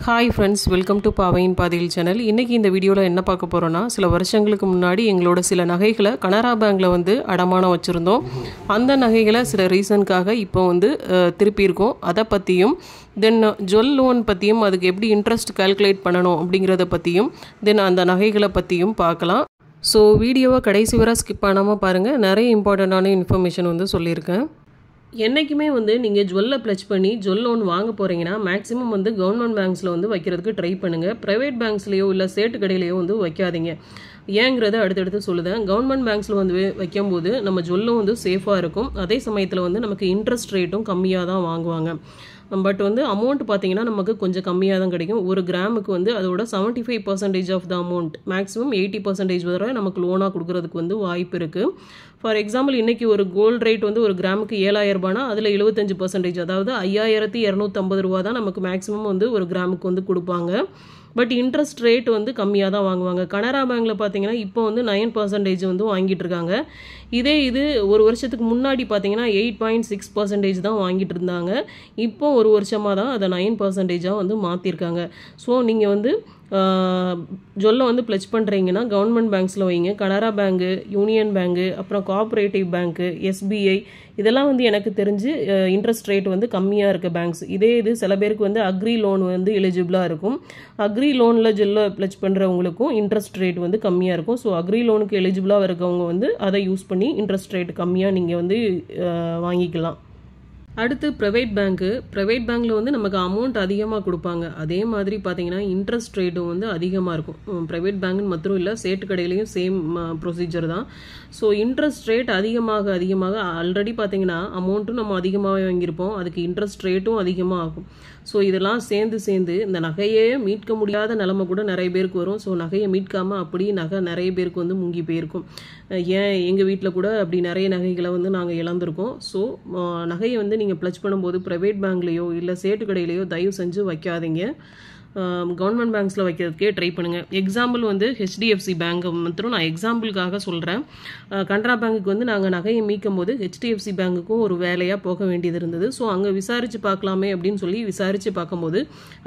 Hi friends, welcome to பாவையின் பாதையில் channel. இன்றைக்கி இந்த வீடியோவில் என்ன பார்க்க போகிறோன்னா, சில வருஷங்களுக்கு முன்னாடி எங்களோட சில நகைகளை கனரா பேங்கில் வந்து அடமானம் வச்சுருந்தோம். அந்த நகைகளை சில ரீசனுக்காக இப்போ வந்து திருப்பியிருக்கோம். அதை பற்றியும் தென் ஜுவல் லோன் பற்றியும் அதுக்கு எப்படி இன்ட்ரெஸ்ட் கால்குலேட் பண்ணணும் அப்படிங்கிறத பற்றியும் தென் அந்த நகைகளை பற்றியும் பார்க்கலாம். ஸோ வீடியோவை கடைசி வரை ஸ்கிப் பண்ணாமல் பாருங்கள். நிறைய இம்பார்ட்டண்ட்டான இன்ஃபர்மேஷன் வந்து சொல்லியிருக்கேன். என்றைக்குமே வந்து நீங்கள் ஜுவல்லை ப்ளச் பண்ணி ஜுவல் லோன் வாங்க போகிறீங்கன்னா மேக்ஸிமம் வந்து கவர்மெண்ட் பேங்க்ஸில் வந்து வைக்கிறதுக்கு ட்ரை பண்ணுங்கள். ப்ரைவேட் பேங்க்ஸ்லேயோ இல்லை சேட்டு கடையிலையோ வந்து வைக்காதீங்க. ஏங்கிறத அடுத்தடுத்து சொல்லுதேன். கவர்மெண்ட் பேங்க்ஸில் வந்து வைக்கும்போது நம்ம ஜுவல்லும் வந்து சேஃபாக இருக்கும். அதே சமயத்தில் வந்து நமக்கு இன்ட்ரெஸ்ட் ரேட்டும் கம்மியாக தான் வாங்குவாங்க. பட் வந்து அமௌண்ட் பார்த்தீங்கன்னா நமக்கு கொஞ்சம் கம்மியாக தான் கிடைக்கும். ஒரு கிராமுக்கு வந்து அதோட 75% ஆஃப் த அமௌண்ட், மேக்ஸிமம் 80% வரை நமக்கு லோனாக கொடுக்குறதுக்கு வந்து வாய்ப்பு இருக்குது. ஃபார் எக்ஸாம்பிள், இன்றைக்கி ஒரு கோல்டு ரேட் வந்து ஒரு கிராமுக்கு 7,000 ரூபானா அதில் 75%, அதாவது 5,250 ரூபா தான் நமக்கு மேக்ஸிமம் வந்து ஒரு கிராமுக்கு வந்து கொடுப்பாங்க. பட் இன்ட்ரெஸ்ட் ரேட் வந்து கம்மியாக தான் வாங்குவாங்க. கனரா பேங்கில் பார்த்தீங்கன்னா இப்போ வந்து 9% வந்து வாங்கிட்டு இருக்காங்க. இது ஒரு வருஷத்துக்கு முன்னாடி பார்த்தீங்கன்னா 8.6% தான் வாங்கிட்டு இருந்தாங்க. இப்போ ஒரு வருஷமாக தான் அதை 9% வந்து மாற்றிருக்காங்க. ஸோ நீங்கள் வந்து ஜுவல்லை வந்து ப்ளச் பண்ணுறீங்கன்னா கவர்மெண்ட் பேங்க்ஸில் வைங்க. கனரா பேங்கு, யூனியன் பேங்கு, அப்புறம் கோஆப்ரேட்டிவ் பேங்க்கு, எஸ்பிஐ, இதெல்லாம் வந்து எனக்கு தெரிஞ்சு இன்ட்ரெஸ்ட் ரேட் வந்து கம்மியாக இருக்க பேங்க்ஸ். இது சில பேருக்கு வந்து அக்ரி லோன் வந்து எலிஜிபிளாக இருக்கும். அக்ரி லோனில் ஜுவல்லை ப்ளச் பண்ணுறவங்களுக்கும் இன்ட்ரெஸ்ட் ரேட் வந்து கம்மியாக இருக்கும். ஸோ அக்ரி லோனுக்கு எலிஜிபிளாக இருக்கவங்க வந்து அதை யூஸ் பண்ணி இன்ட்ரெஸ்ட் ரேட் கம்மியாக நீங்கள் வந்து வாங்கிக்கலாம். அடுத்து ப்ரைவேட் பேங்க்கில் வந்து நமக்கு அமௌண்ட் அதிகமாக கொடுப்பாங்க. அதே மாதிரி பார்த்தீங்கன்னா இன்ட்ரெஸ்ட் ரேட்டும் வந்து அதிகமாக இருக்கும். ப்ரைவேட் பேங்க்னு மட்டும் இல்லை, சேட்டு கடையிலையும் சேம் ப்ரொசீஜர் தான். ஸோ இன்ட்ரெஸ்ட் ரேட் அதிகமாக ஆல்ரெடி பார்த்தீங்கன்னா அமௌண்ட்டும் நம்ம அதிகமாகவே வாங்கியிருப்போம், அதுக்கு இன்ட்ரெஸ்ட் ரேட்டும் அதிகமாக ஆகும். ஸோ இதெல்லாம் சேர்ந்து இந்த நகையே மீட்க முடியாத நிலைமை கூட நிறைய பேருக்கு வரும். ஸோ நகையை மீட்காமல் அப்படி நகை நிறைய பேருக்கு வந்து முங்கி போயிருக்கும். ஏன் எங்கள் வீட்டில் கூட அப்படி நிறைய நகைகளை வந்து நாங்கள் இழந்திருக்கோம். ஸோ நகையை வந்து நீங்கள் ப்ளச் பண்ணும்போது ப்ரைவேட் பேங்க்லேயோ இல்லை சேட்டு கடையிலையோ தயவு செஞ்சு வைக்காதீங்க. கவர்மெண்ட் பேங்க்ஸில் வைக்கிறதுக்கே ட்ரை பண்ணுங்கள். எக்ஸாம்பிள் வந்து ஹெச்டிஎஃப்சி பேங்க் மட்டும் நான் எக்ஸாம்பிளுக்காக சொல்கிறேன். கனரா பேங்க்குக்கு வந்து நாங்கள் நகையை மீட்கும் போது ஹெச்டிஎஃப்சி பேங்க்குக்கும் ஒரு வேலையாக போக வேண்டியது இருந்தது. ஸோ அங்கே விசாரித்து பார்க்கலாமே அப்படின்னு சொல்லி விசாரித்து பார்க்கும்போது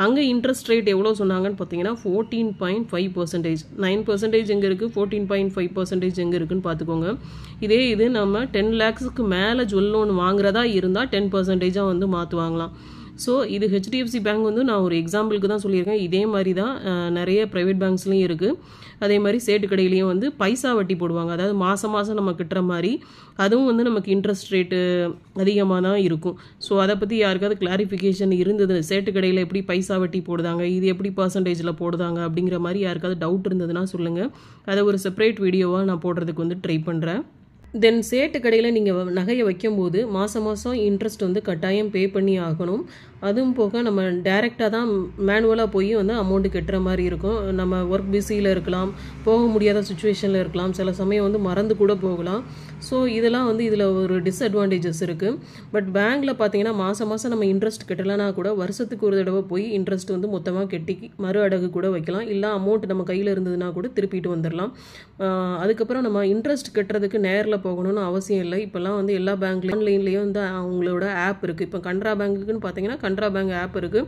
அங்கே இன்ட்ரெஸ்ட் ரேட் எவ்வளோ சொன்னாங்கன்னு பார்த்தீங்கன்னா 14.5%. 9% எங்கே இருக்குது, 14.5% எங்கே இருக்குன்னு பார்த்துக்கோங்க. இது நம்ம 10 lakhsக்கு மேலே ஜுவல் லோன் வாங்குறதா இருந்தால் 10% வந்து மாற்றுவாங்களாம். ஸோ இது ஹெச்டிஎஃப்சி பேங்க் வந்து நான் ஒரு எக்ஸாம்பிளுக்கு தான் சொல்லியிருக்கேன். இதே மாதிரி தான் நிறைய ப்ரைவேட் பேங்க்ஸ்லையும் இருக்குது. அதே மாதிரி சேட்டு கடையிலையும் வந்து பைசா வட்டி போடுவாங்க. அதாவது மாதம் நம்ம கிட்டுற மாதிரி அதுவும் வந்து நமக்கு இன்ட்ரெஸ்ட் ரேட்டு அதிகமாக தான் இருக்கும். ஸோ அதை பற்றி யாருக்காவது கிளாரிஃபிகேஷன் இருந்தது, சேட்டு கடையில் எப்படி பைசா வட்டி போடுதாங்க, இது எப்படி பர்சன்டேஜில் போடுதாங்க அப்படிங்கிற மாதிரி யாருக்காவது டவுட் இருந்ததுன்னா சொல்லுங்கள். அதை ஒரு செப்பரேட் வீடியோவாக நான் போடுறதுக்கு வந்து ட்ரை பண்ணுறேன். தென் சேட்டு கடையில் நீங்கள் நகையை வைக்கும்போது மாதம் இன்ட்ரெஸ்ட் வந்து கட்டாயம் பே பண்ணி ஆகணும். அதுவும் போக நம்ம டைரெக்டாக தான் மேனுவலாக போய் வந்து அமௌண்ட்டு கட்டுற மாதிரி இருக்கும். நம்ம ஒர்க் பிஸியில் இருக்கலாம், போக முடியாத சுச்சுவேஷனில் இருக்கலாம், சில சமயம் வந்து மறந்து கூட போகலாம். ஸோ இதெல்லாம் வந்து இதில் ஒரு டிஸ்அட்வான்டேஜஸ் இருக்குது. பட் பேங்க்கில் பார்த்தீங்கன்னா மாதம் நம்ம இன்ட்ரெஸ்ட் கட்டலைன்னா கூட வருஷத்துக்கு ஒரு தடவை போய் இன்ட்ரெஸ்ட் வந்து மொத்தமாக கட்டி மறு அடகு கூட வைக்கலாம். இல்லை அமௌண்ட் நம்ம கையில் இருந்ததுன்னா கூட திருப்பிட்டு வந்துடலாம். அதுக்கப்புறம் நம்ம இன்ட்ரெஸ்ட் கட்டுறதுக்கு நேரில் போகணும்னு அவசியம் இல்லை. இப்போல்லாம் வந்து எல்லா பேங்க்லேயும் ஆன்லைன்லேயும் வந்து அவங்களோட ஆப் இருக்குது. இப்போ கனரா பேங்க்குன்னு பார்த்தீங்கன்னா கனரா பேங்க் ஆப் இருக்குது.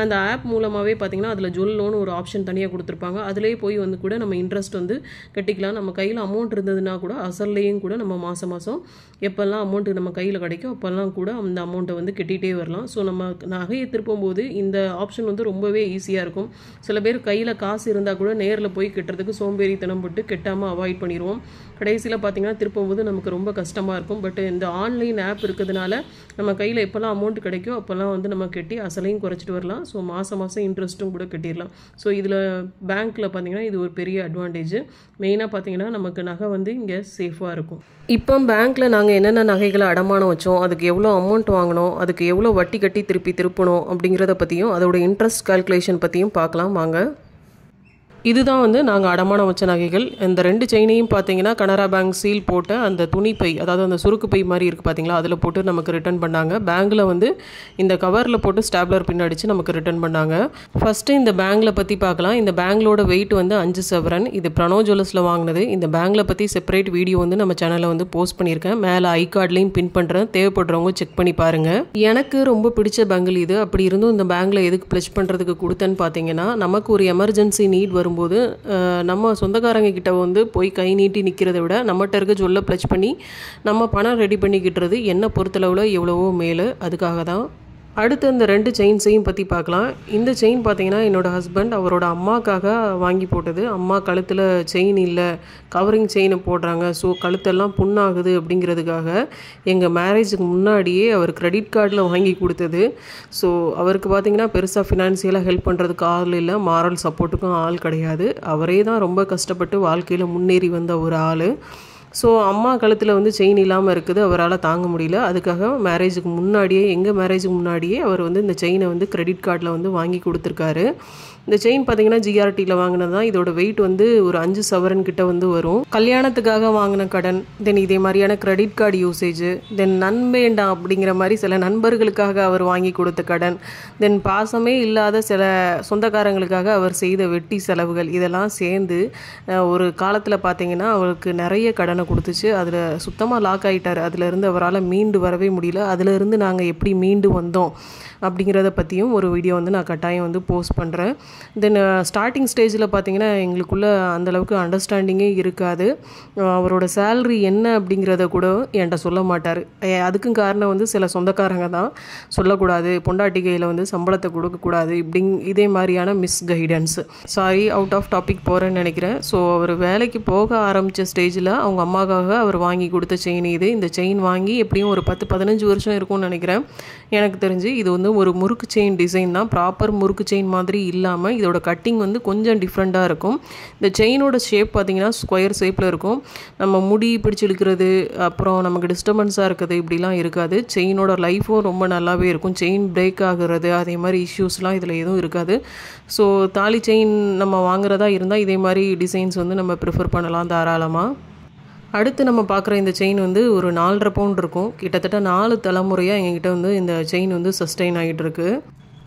அந்த ஆப் மூலமாகவே பார்த்தீங்கன்னா அதில் ஜுவல் லோன் ஒரு ஆப்ஷன் தனியாக கொடுத்துருப்பாங்க. அதிலே போய் வந்து கூட நம்ம இன்ட்ரெஸ்ட் வந்து கட்டிக்கலாம். நம்ம கையில் அமௌண்ட் இருந்ததுன்னா கூட அசல்லையும் கூட நம்ம மாதம் எப்போல்லாம் அமௌண்ட் நம்ம கையில் கிடைக்கும் அப்போல்லாம் கூட அந்த அமௌண்ட்டை வந்து கட்டிகிட்டே வரலாம். ஸோ நம்ம நகையை திருப்பும் போது இந்த ஆப்ஷன் வந்து ரொம்பவே ஈஸியாக இருக்கும். சில பேர் கையில் காசு இருந்தால் கூட நேரில் போய் கட்டுறதுக்கு சோம்பேறித்தனம் போட்டு கட்டாமல் அவாய்ட் பண்ணிடுவோம். கடைசியில் பார்த்தீங்கன்னா திருப்பும் போது நமக்கு ரொம்ப கஷ்டமாக இருக்கும். பட் இந்த ஆன்லைன் ஆப் இருக்கிறதுனால நம்ம கையில் எப்போல்லாம் அமௌண்ட் கிடைக்கும் அப்போல்லாம் வந்து நம்ம கட்டி அசலையும் குறைச்சிட்டு வரலாம். ஸோ மாதம் இன்ட்ரெஸ்ட்டும் கூட கட்டிடலாம். ஸோ இதில் பேங்க்கில் பார்த்தீங்கன்னா இது ஒரு பெரிய அட்வான்டேஜ். மெயினாக பார்த்தீங்கன்னா நமக்கு நகை வந்து இங்கே சேஃபாக இருக்கும். இப்போ பேங்க்கில் நாங்கள் என்னென்ன நகைகளை அடமானம் வச்சோம், அதுக்கு எவ்வளோ அமௌண்ட் வாங்கினோம், அதுக்கு எவ்வளோ வட்டி கட்டி திருப்பணும் அப்படிங்கிறத பற்றியும் அதோட இன்ட்ரெஸ்ட் கால்குலேஷன் பற்றியும் பார்க்கலாம் வாங்க. இதுதான் வந்து நாங்கள் அடமானம் வச்ச நகைகள். இந்த 2 செயினையும் பார்த்தீங்கன்னா கனரா பேங்க் சீல் போட்ட அந்த துணிப்பை, அதாவது அந்த சுருக்கு பை மாதிரி இருக்குது பார்த்தீங்களா, அதில் போட்டு நமக்கு ரிட்டர்ன் பண்ணாங்க. பேங்கில் வந்து இந்த கவரில் போட்டு ஸ்டாப்லர் பின் அடித்து நமக்கு ரிட்டர்ன் பண்ணாங்க. ஃபஸ்ட்டு இந்த பேங்கில் பற்றி பார்க்கலாம். இந்த பேங்கிலோட வெயிட் வந்து 5 சவரன். இது பிரணோ ஜுவல்லர்ஸில் வாங்கினது. இந்த பேங்கில் பற்றி செப்பரேட் வீடியோ வந்து நம்ம சேனலில் வந்து போஸ்ட் பண்ணியிருக்கேன். மேலே ஐ கார்ட்லேயும் பின் பண்ணுறேன், தேவைப்படுறவங்க செக் பண்ணி பாருங்கள். எனக்கு ரொம்ப பிடிச்ச பேங்கில் இது. அப்படி இருந்தும் இந்த பேங்கில் எதுக்கு ப்ளஷ் பண்ணுறதுக்கு கொடுத்தேன்னு பார்த்தீங்கன்னா, நமக்கு ஒரு எமர்ஜென்சி நீட் வரும்போது நம்ம சொந்தக்காரங்க கிட்ட வந்து போய் கை நீட்டி நிற்கிறத விட நம்மகிட்ட இருக்க ஜுவல்லை ப்ளச் பண்ணி நம்ம பணம் ரெடி பண்ணிக்கிட்டுறது என்னை பொறுத்தளவில் எவ்வளவோ மேலே. அதுக்காக தான். அடுத்து இந்த 2 செயின்ஸையும் பற்றி பார்க்கலாம். இந்த செயின் பார்த்தீங்கன்னா என்னோடய ஹஸ்பண்ட் அவரோட அம்மாக்காக வாங்கி போட்டது. அம்மா கழுத்தில் செயின் இல்லை, கவரிங் செயினை போடுறாங்க, ஸோ கழுத்தெல்லாம் புண்ணாகுது அப்படிங்கிறதுக்காக எங்கள் மேரேஜுக்கு முன்னாடியே அவர் கிரெடிட் கார்டில் வாங்கி கொடுத்தது. ஸோ அவருக்கு பார்த்திங்கன்னா பெருசாக ஃபினான்சியலாக ஹெல்ப் பண்ணுறதுக்கு ஆள் இல்லை, மாரல் சப்போர்ட்டுக்கும் ஆள் கிடையாது. அவரே தான் ரொம்ப கஷ்டப்பட்டு வாழ்க்கையில் முன்னேறி வந்த ஒரு ஆள். ஸோ அம்மா கழுத்தில் வந்து செயின் இல்லாமல் இருக்குது, அவரால் தாங்க முடியல. அதுக்காக மேரேஜுக்கு முன்னாடியே, எங்கள் மேரேஜுக்கு முன்னாடியே அவர் வந்து இந்த செயினை வந்து கிரெடிட் கார்டில் வந்து வாங்கி கொடுத்துருக்காரு. இந்த செயின் பார்த்தீங்கன்னா ஜிஆர்டியில் வாங்கினது தான். இதோட வெயிட் வந்து ஒரு 5 சவரன் கிட்ட வந்து வரும். கல்யாணத்துக்காக வாங்கின கடன், தென் இதே மாதிரியான கிரெடிட் கார்டு யூசேஜ், தென் நண்பேண்டாம் அப்படிங்கிற மாதிரி சில நண்பர்களுக்காக அவர் வாங்கி கொடுத்த கடன், தென் பாசமே இல்லாத சில சொந்தக்காரங்களுக்காக அவர் செய்த வெட்டி செலவுகள், இதெல்லாம் சேர்ந்து ஒரு காலத்தில் பார்த்தீங்கன்னா அவருக்கு நிறைய கடனை கொடுத்துச்சு. அதில் சுத்தமாக லாக் ஆகிட்டார். அதிலிருந்து அவரால் மீண்டு வரவே முடியல. அதிலிருந்து நாங்கள் எப்படி மீண்டு வந்தோம் அப்படிங்கிறத பற்றியும் ஒரு வீடியோ வந்து நான் கட்டாயம் வந்து போஸ்ட் பண்ணுறேன். தென் ஸ்டார்டிங் ஸ்டேஜில் பார்த்தீங்கன்னா எங்களுக்குள்ள அந்தளவுக்கு அண்டர்ஸ்டாண்டிங்கே இருக்காது. அவரோட சேல்ரி என்ன அப்படிங்கிறத கூட என்கிட்ட சொல்ல மாட்டார். அதுக்கும் காரணம் வந்து சில சொந்தக்காரங்க தான், சொல்லக்கூடாது, பொண்டாட்டிகையில் வந்து சம்பளத்தை கொடுக்கக்கூடாது இதே மாதிரியான misguidance. Sorry, out of topic போகிறேன்னு நினைக்கிறேன். ஸோ அவர் வேலைக்கு போக ஆரம்பித்த ஸ்டேஜில் அவங்க அம்மாக்காக அவர் வாங்கி கொடுத்த செயின் இது. இந்த செயின் வாங்கி எப்படியும் ஒரு 10-15 வருஷம் இருக்கும்னு நினைக்கிறேன் எனக்கு தெரிஞ்சு. இது வந்து ஒரு முறுக்கு செயின் டிசைன் தான், ப்ராப்பர் முறுக்கு செயின் மாதிரி இல்லாமல் இதோட கட்டிங் வந்து கொஞ்சம் டிஃப்ரெண்ட்டாக இருக்கும். இந்த செயினோட ஷேப் பார்த்திங்கன்னா ஸ்கொயர் ஷேப்பில் இருக்கும். நம்ம முடி பிடிச்சி இழுக்கிறது, அப்புறம் நமக்கு டிஸ்டர்பன்ஸாக இருக்குது, இப்படிலாம் இருக்காது. செயினோட லைஃப்பும் ரொம்ப நல்லாவே இருக்கும். செயின் பிரேக் ஆகுறது அதே மாதிரி இஷ்யூஸ்லாம் இதில் எதுவும் இருக்காது. ஸோ தாலி செயின் நம்ம வாங்குறதா இருந்தால் இதே மாதிரி டிசைன்ஸ் வந்து நம்ம ப்ரிஃபர் பண்ணலாம் தாராளமாக. அடுத்து நம்ம பார்க்குற இந்த செயின் வந்து ஒரு 4.5 பவுண்ட் இருக்கும். கிட்டத்தட்ட 4 தலைமுறையாக எங்ககிட்ட வந்து இந்த செயின் வந்து சஸ்டெயின் ஆகிட்டு இருக்கு.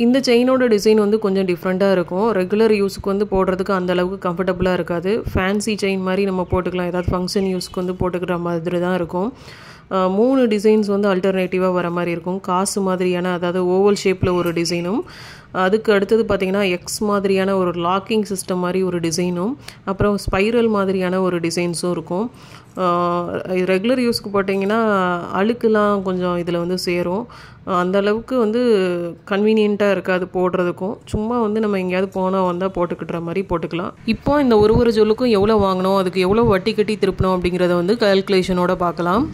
இந்த செயினோட டிசைன் வந்து கொஞ்சம் டிஃப்ரெண்ட்டாக இருக்கும். ரெகுலர் யூஸுக்கு வந்து போடுறதுக்கு அந்தளவுக்கு கம்ஃபர்டபுளாக இருக்காது. ஃபேன்சி செயின் மாதிரி நம்ம போட்டுக்கலாம், ஏதாவது ஃபங்க்ஷன் யூஸ்க்கு வந்து போட்டுக்கிற மாதிரி தான் இருக்கும். 3 டிசைன்ஸ் வந்து அல்டர்னேட்டிவாக வர மாதிரி இருக்கும். காசு மாதிரியான, அதாவது ஓவல் ஷேப்பில் ஒரு டிசைனும், அதுக்கு அடுத்தது பார்த்திங்கன்னா எக்ஸ் மாதிரியான ஒரு லாக்கிங் சிஸ்டம் மாதிரி ஒரு டிசைனும், அப்புறம் ஸ்பைரல் மாதிரியான ஒரு டிசைன்ஸும் இருக்கும். ரெகுலர் யூஸ்க்கு போட்டிங்கன்னா அழுக்குலாம் கொஞ்சம் இதில் வந்து சேரும். அந்தளவுக்கு வந்து கன்வீனியண்ட்டாக இருக்காது போடுறதுக்கும். சும்மா வந்து நம்ம எங்கேயாவது போனால் வந்தால் போட்டுக்கிட்டுற மாதிரி போட்டுக்கலாம். இப்போ இந்த ஒரு ஜொல்லுக்கும் எவ்வளோ வாங்கினோம், அதுக்கு எவ்வளோ வட்டி கட்டி திருப்பணும் அப்படிங்கிறத வந்து கால்குலேஷனோட பார்க்கலாம்.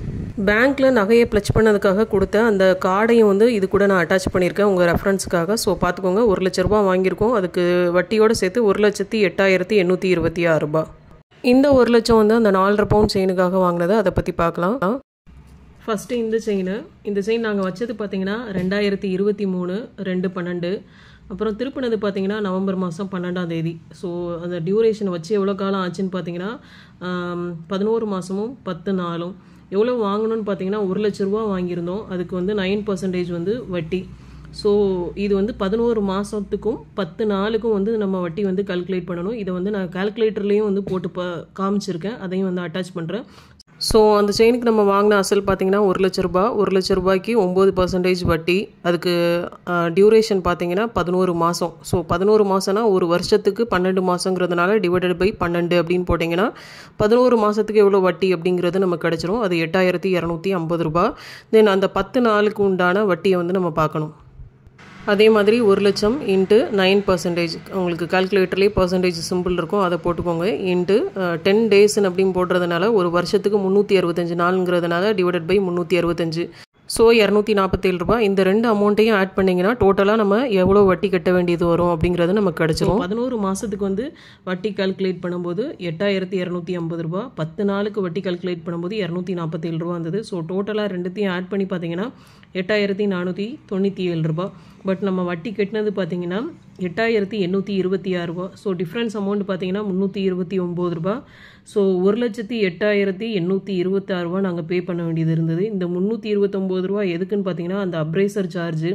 பேங்க்கில் நகையை ப்ளச் பண்ணதுக்காக கொடுத்த அந்த கார்டையும் வந்து இது கூட நான் அட்டாச் பண்ணியிருக்கேன் உங்கள் ரெஃபரன்ஸுக்காக. ஸோ பார்த்துக்கோங்க, 1 லட்ச ரூபா வாங்கியிருக்கோம். அதுக்கு வட்டியோடு சேர்த்து 1,08,826 ரூபாய். இந்த 1 லட்சம் வந்து அந்த 4.5 பவுண்ட் செயினுக்காக வாங்கினது. அதை பற்றி பார்க்கலாம். ஃபஸ்ட்டு இந்த செயின் நாங்கள் வச்சது பார்த்திங்கன்னா 2023 2/12. அப்புறம் திருப்பினது பார்த்திங்கன்னா நவம்பர் மாதம் 12ஆம் தேதி. ஸோ அந்த டியூரேஷன் வச்சு எவ்வளோ காலம் ஆச்சுன்னு பார்த்தீங்கன்னா 11 மாதமும் 10 நாளும். எவ்வளோ வாங்கணும்னு பார்த்தீங்கன்னா 1 லட்ச ரூபா வாங்கியிருந்தோம். அதுக்கு வந்து 9% வந்து வட்டி. ஸோ இது வந்து 11 மாதத்துக்கும் 10 நாளுக்கும் வந்து நம்ம வட்டி வந்து கால்குலேட் பண்ணணும். இதை வந்து நான் கால்குலேட்டர்லேயும் வந்து போட்டு காமிச்சிருக்கேன், அதையும் வந்து அட்டாச் பண்ணுறேன். ஸோ அந்த செயினுக்கு நம்ம வாங்கின அசல் பார்த்திங்கன்னா 1 லட்ச ரூபா. 1 லட்ச ரூபாய்க்கு 9% வட்டி. அதுக்கு டியூரேஷன் பார்த்திங்கன்னா 11 மாதம். ஸோ 11 மாதம்னா ஒரு வருஷத்துக்கு 12 மாதங்கிறதுனால டிவைடட் பை 12 அப்படின்னு போட்டிங்கன்னா 11 மாதத்துக்கு எவ்வளோ வட்டி அப்படிங்கிறது நமக்கு கிடச்சிரும். அது 8,250 ரூபா. தென் அந்த 10 நாளுக்கு உண்டான வட்டியை வந்து நம்ம பார்க்கணும். அதே மாதிரி 1 லட்சம் இன்ட்டு 9%, உங்களுக்கு கால்குலேட்டர்லேயே பர்சன்டேஜ் சிம்பிள் இருக்கும், அதை போட்டுக்கோங்க. இன்ட்டு 10 டேஸ்ன்னு அப்படின்னு போடுறதுனால ஒரு வருஷத்துக்கு 365 நாளுங்கிறதுனால டிவைடட் பை 365. ஸோ 247 ரூபா. இந்த 2 அமௌண்ட்டையும் ஆட் பண்ணிங்கன்னா டோட்டலாக நம்ம எவ்வளோ வட்டி கட்ட வேண்டியது வரும் அப்படிங்கிறது நமக்கு கிடச்சிரும். 11 மாதத்துக்கு வந்து வட்டி கால்குலேட் பண்ணும்போது 8,250 ரூபா. 10 நாளுக்கு வட்டி கால்குலேட் பண்ணும்போது 247 ரூபா வந்தது. ஸோ டோட்டலாக ரெண்டுத்தையும் ஆட் பண்ணி பார்த்தீங்கன்னா 8497 ரூபா. பட் நம்ம வட்டி கட்டினது பார்த்தீங்கன்னா 8826 ரூபா. ஸோ டிஃப்ரென்ஸ் அமௌண்ட் பார்த்தீங்கன்னா 329 ரூபா. ஸோ 1,08,826 ரூபா நாங்கள் பே பண்ண வேண்டியது இருந்தது. இந்த 329 ரூபா எதுக்குன்னு பார்த்தீங்கன்னா அந்த அப்ரைசர் சார்ஜு,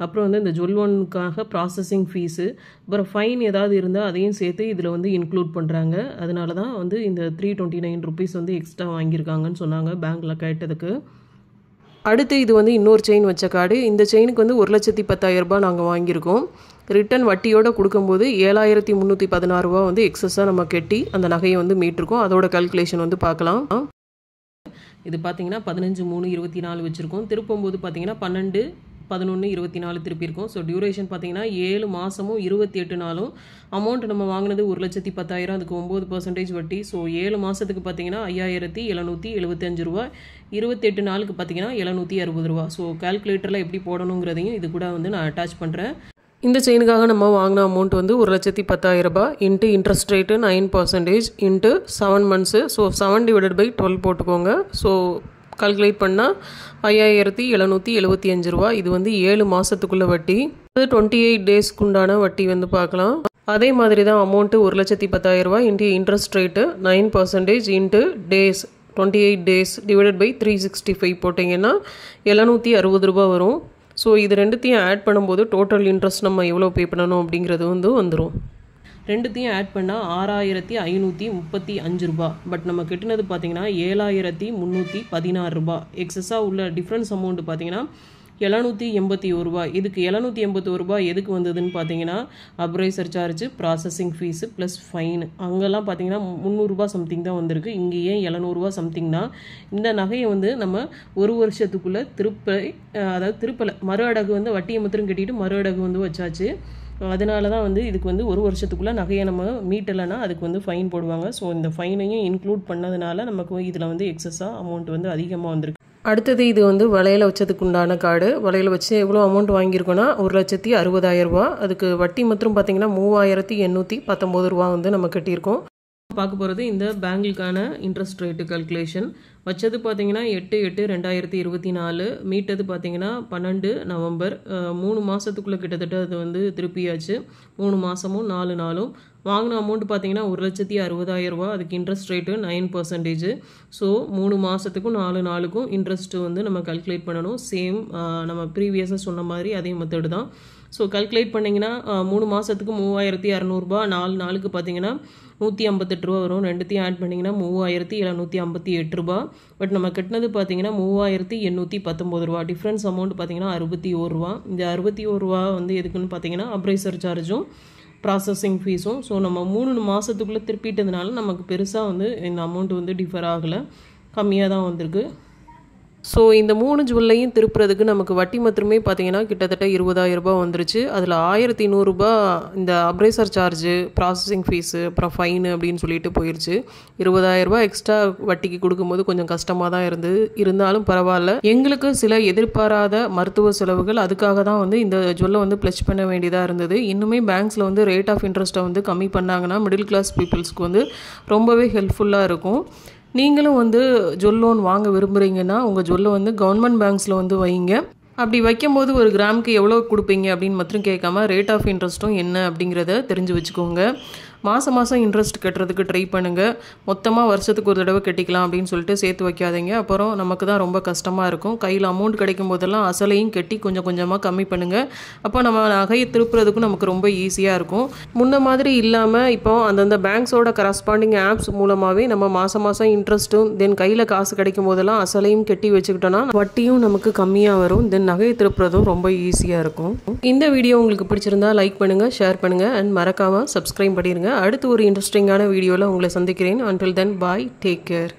அப்புறம் வந்து இந்த ஜுவல் லோனுக்காக ப்ராசஸிங் ஃபீஸு, அப்புறம் ஃபைன் ஏதாவது இருந்தால் அதையும் சேர்த்து இதில் வந்து இன்க்ளூட் பண்ணுறாங்க. அதனால தான் வந்து இந்த 329 ருபீஸ் வந்து எக்ஸ்ட்ரா வாங்கியிருக்காங்கன்னு சொன்னாங்க பேங்க்கில் கேட்டதுக்கு. அடுத்து இது வந்து இன்னொரு செயின் வச்ச கார்டு. இந்த செயினுக்கு வந்து 1,10,000 ரூபாய் நாங்கள் வாங்கியிருக்கோம். ரிட்டன் வட்டியோடு கொடுக்கும்போது 7,316 ரூபா வந்து எக்ஸஸாக நம்ம கட்டி அந்த நகையை வந்து மீட்டிருக்கோம். அதோட கால்குலேஷன் வந்து பார்க்கலாம். இது பார்த்தீங்கன்னா 15/3/24 வச்சுருக்கோம். திருப்பும்போது பார்த்தீங்கன்னா 12/11/24 திருப்பியிருக்கோம். ஸோ டியூரேஷன் பார்த்தீங்கன்னா 7 மாதமும் 28 நாளும். அமௌண்ட் நம்ம வாங்கினது 1,10,000, அதுக்கு 9% வட்டி. ஸோ 7 மாதத்துக்கு பார்த்தீங்கன்னா 5,775 ரூபா, 28 நாளுக்கு பார்த்தீங்கன்னா 760 ரூபா. ஸோ கால்குலேட்டரில் எப்படி போடணுங்கிறதையும் இது கூட வந்து நான் அட்டாச் பண்ணுறேன். இந்த செயினுக்காக நம்ம வாங்கின அமௌண்ட் வந்து 1,10,000 ரூபாய் into interest rate 9% into 7 months. So 7/12 போட்டுக்கோங்க. ஸோ கால்குலேட் பண்ணால் 5,775 ரூபா. இது வந்து 7 மாதத்துக்குள்ள வட்டி. 28 டேஸ்க்கு உண்டான வட்டி வந்து பார்க்கலாம். அதே மாதிரி தான் அமௌண்ட்டு 1,10,000 ரூபா into interest rate 9% into days 28 days divided by 365 போட்டிங்கன்னா 760 ரூபா வரும். ஸோ இது ரெண்டுத்தையும் ஆட் பண்ணும்போது டோட்டல் இன்ட்ரெஸ்ட் நம்ம எவ்வளோ பே பண்ணணும் அப்படிங்கிறது வந்து வந்துடும். ரெண்டுத்தையும் ஆட் பண்ணால் 6,535 ரூபா. பட் நம்ம கட்டினது பார்த்தீங்கன்னா 7,316 ரூபா. எக்ஸஸாக உள்ள டிஃப்ரென்ஸ் அமௌண்ட் பார்த்தீங்கன்னா 781 ரூபா. இதுக்கு 781 ரூபா எதுக்கு வந்ததுன்னு பார்த்தீங்கன்னா appraiser charge, processing fees plus fine. அங்கெல்லாம் பார்த்தீங்கன்னா 300 ரூபா சம்திங் தான் வந்திருக்கு. இங்கே ஏன் 700 ரூபா சம்திங்னா இந்த நகையை வந்து நம்ம ஒரு வருஷத்துக்குள்ளே திருப்பலை மறு அடகு வந்து வட்டியை மாத்திரம் கட்டிட்டு மறு அடகு வந்து வச்சாச்சு. அதனால தான் வந்து இதுக்கு வந்து ஒரு வருஷத்துக்குள்ளே நகையை நம்ம மீட்டலைன்னா அதுக்கு வந்து ஃபைன் போடுவாங்க. ஸோ இந்த ஃபைனையும் இன்க்ளூட் பண்ணதுனால நமக்கு இதில் வந்து எக்ஸஸாக அமௌண்ட் வந்து அதிகமாக வந்திருக்கு. அடுத்தது இது வந்து வளையல் வச்சதுக்கு உண்டான கார்டு. வளையல் வச்சு எவ்வளோ அமௌண்ட் வாங்கியிருக்கோன்னா 1,60,000 ரூபா. அதுக்கு வட்டி மற்றும் பார்த்தீங்கன்னா 3,819 ரூபா வந்து நம்ம கட்டியிருக்கோம். பார்க்க போகிறது இந்த பேங்கிள்கான இன்ட்ரெஸ்ட் ரேட்டு கால்குலேஷன். வச்சது பார்த்தீங்கன்னா 8/8/2024, மீட்டது பார்த்தீங்கன்னா 12 நவம்பர். 3 மாதத்துக்குள்ளே கிட்டத்தட்ட அது வந்து திருப்பியாச்சு. 3 மாதமும் 4 நாளும். வாங்கின அமௌண்ட் பார்த்தீங்கன்னா 1,60,000 ரூபா. அதுக்கு இன்ட்ரெஸ்ட் ரேட்டு 9%. ஸோ 3 மாதத்துக்கும் 4 நாளுக்கும் இன்ட்ரெஸ்ட்டு வந்து நம்ம கால்குலேட் பண்ணணும். சேம் நம்ம ப்ரீவியஸாக சொன்ன மாதிரி அதே மெத்தடு தான். ஸோ கால்குலேட் பண்ணிங்கன்னா 3 மாதத்துக்கு 3,600 ரூபா, 4 நாளுக்கு பார்த்தீங்கன்னா 158 ரூபா வரும். ரெண்டுத்தையும் ஆட் பண்ணிங்கன்னா 3,758 ரூபா. பட் நம்ம கட்டினது பார்த்தீங்கன்னா 3,819 ரூபா. டிஃப்ரென்ஸ் அமௌண்ட் பார்த்தீங்கன்னா 61 ரூபா. இந்த 61 ரூபா வந்து எதுக்குன்னு பார்த்தீங்கன்னா அப்ரைசர் சார்ஜும் ப்ராசஸிங் ஃபீஸும். ஸோ நம்ம 3 மாதத்துக்குள்ளே திருப்பிட்டதுனால நமக்கு பெருசாக வந்து இந்த அமௌண்ட் வந்து டிஃபர் ஆகலை, கம்மியாக தான் வந்திருக்கு. ஸோ இந்த 3 ஜுவல்லையும் திருப்புறதுக்கு நமக்கு வட்டி மாத்திரமே பார்த்தீங்கன்னா கிட்டத்தட்ட 20,000 ரூபா வந்துருச்சு. அதில் 1,100 ரூபா இந்த அப்ரைசர் சார்ஜு, ப்ராசஸிங் ஃபீஸு, அப்புறம் ஃபைனு அப்படின்னு சொல்லிட்டு போயிடுச்சு. 20,000 ரூபா எக்ஸ்ட்ரா வட்டிக்கு கொடுக்கும்போது கொஞ்சம் கஷ்டமாக தான் இருந்தாலும் பரவாயில்ல. எங்களுக்கு சில எதிர்பாராத மருத்துவ செலவுகள், அதுக்காக தான் வந்து இந்த ஜுவல்லை வந்து ப்ளச் பண்ண வேண்டியதாக இருந்தது. இன்னுமே பேங்க்ஸில் வந்து ரேட் ஆஃப் இன்ட்ரெஸ்ட்டை வந்து கம்மி பண்ணாங்கன்னா மிடில் கிளாஸ் பீப்புள்ஸ்க்கு வந்து ரொம்பவே ஹெல்ப்ஃபுல்லாக இருக்கும். நீங்களும் வந்து ஜுவல் லோன் வாங்க விரும்புகிறீங்கன்னா உங்கள் ஜுவல்லை வந்து கவர்மெண்ட் பேங்க்ஸில் வந்து வைங்க. அப்படி வைக்கும்போது ஒரு கிராமுக்கு எவ்வளோ கொடுப்பீங்க அப்படின்னு மட்டும் கேட்காம ரேட் ஆஃப் இன்ட்ரெஸ்ட்டும் என்ன அப்படிங்கிறத தெரிஞ்சு வச்சுக்கோங்க. மாதம் இன்ட்ரெஸ்ட் கட்டுறதுக்கு ட்ரை பண்ணுங்கள். மொத்தமாக வருஷத்துக்கு ஒரு தடவை கட்டிக்கலாம் அப்படின்னு சொல்லிட்டு சேர்த்து வைக்காதீங்க. அப்புறம் நமக்கு தான் ரொம்ப கஷ்டமாக இருக்கும். கையில் அமௌண்ட் கிடைக்கும் போதெல்லாம் அசலையும் கட்டி கொஞ்சம் கொஞ்சமாக கம்மி பண்ணுங்கள். அப்போ நம்ம நகையை திருப்புறதுக்கும் நமக்கு ரொம்ப ஈஸியாக இருக்கும். முன்ன மாதிரி இல்லாமல் இப்போ அந்தந்த பேங்க்ஸோட கரஸ்பாண்டிங் ஆப்ஸ் மூலமாகவே நம்ம மாதம் இன்ட்ரெஸ்ட்டும் தென் கையில் காசு கிடைக்கும் போதெல்லாம் அசலையும் கட்டி வச்சுக்கிட்டோன்னா வட்டியும் நமக்கு கம்மியாக வரும். தென் நகையை திருப்புறதும் ரொம்ப ஈஸியாக இருக்கும். இந்த வீடியோ உங்களுக்கு பிடிச்சிருந்தா லைக் பண்ணுங்கள், ஷேர் பண்ணுங்கள் அண்ட் மறக்காமல் சப்ஸ்கிரைப் பண்ணிடுங்க. அடுத்து ஒரு இன்ட்ரெஸ்டிங்கான வீடியோவில் உங்களை சந்திக்கிறேன். Until then, bye, take care.